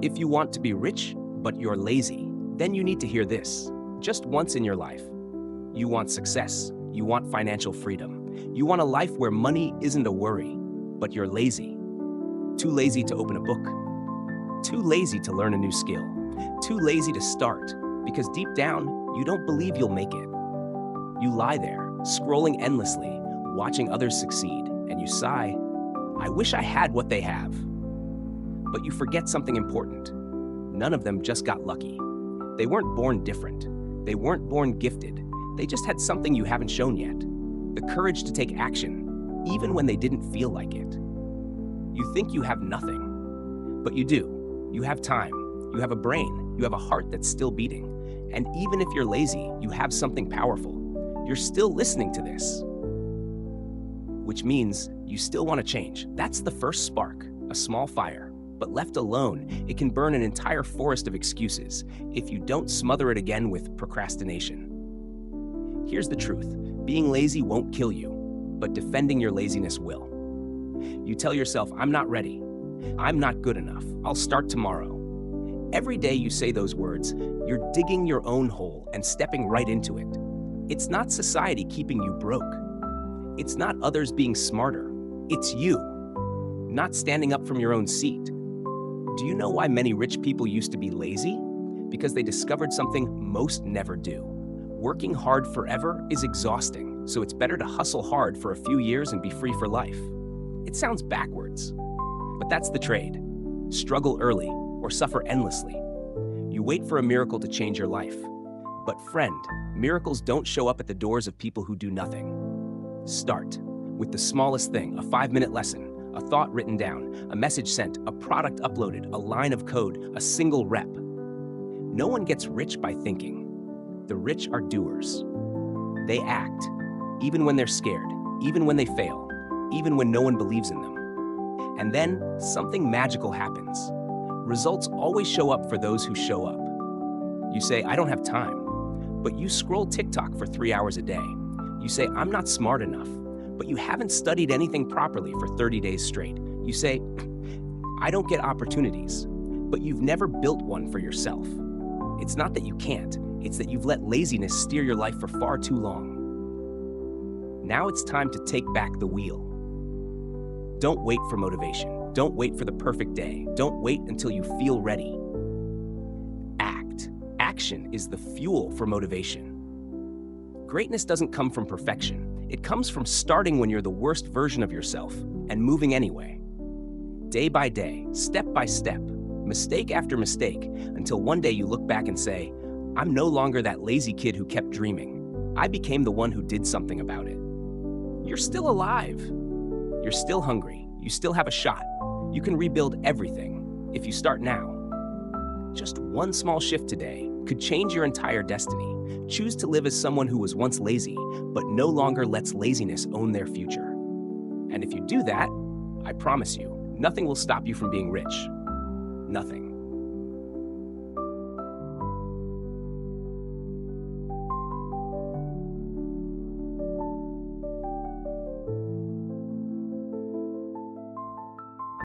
If you want to be rich, but you're lazy, then you need to hear this. Just once in your life. You want success. You want financial freedom. You want a life where money isn't a worry, but you're lazy. Too lazy to open a book. Too lazy to learn a new skill. Too lazy to start, because deep down, you don't believe you'll make it. You lie there, scrolling endlessly, watching others succeed, and you sigh, I wish I had what they have. But you forget something important. None of them just got lucky. They weren't born different. They weren't born gifted. They just had something you haven't shown yet. The courage to take action, even when they didn't feel like it. You think you have nothing, but you do. You have time. You have a brain. You have a heart that's still beating. And even if you're lazy, you have something powerful. You're still listening to this. Which means you still want to change. That's the first spark, a small fire. But left alone, it can burn an entire forest of excuses if you don't smother it again with procrastination. Here's the truth. Being lazy won't kill you, but defending your laziness will. You tell yourself, I'm not ready. I'm not good enough. I'll start tomorrow. Every day you say those words, you're digging your own hole and stepping right into it. It's not society keeping you broke. It's not others being smarter. It's you, not standing up from your own seat. Do you know why many rich people used to be lazy? Because they discovered something most never do. Working hard forever is exhausting, so it's better to hustle hard for a few years and be free for life. It sounds backwards, but that's the trade. Struggle early or suffer endlessly. You wait for a miracle to change your life. But friend, miracles don't show up at the doors of people who do nothing. Start with the smallest thing, a 5-minute lesson, a thought written down, a message sent, a product uploaded, a line of code, a single rep. No one gets rich by thinking. The rich are doers. They act, even when they're scared, even when they fail, even when no one believes in them. And then something magical happens. Results always show up for those who show up. You say, I don't have time, but you scroll TikTok for 3 hours a day. You say, I'm not smart enough, but you haven't studied anything properly for 30 days straight. You say, I don't get opportunities, but you've never built one for yourself. It's not that you can't, it's that you've let laziness steer your life for far too long. Now it's time to take back the wheel. Don't wait for motivation. Don't wait for the perfect day. Don't wait until you feel ready. Act. Action is the fuel for motivation. Greatness doesn't come from perfection. It comes from starting when you're the worst version of yourself and moving anyway. Day by day, step by step, mistake after mistake, until one day you look back and say, I'm no longer that lazy kid who kept dreaming. I became the one who did something about it. You're still alive. You're still hungry. You still have a shot. You can rebuild everything if you start now. Just one small shift today could change your entire destiny. Choose to live as someone who was once lazy, but no longer lets laziness own their future. And if you do that, I promise you, nothing will stop you from being rich. Nothing.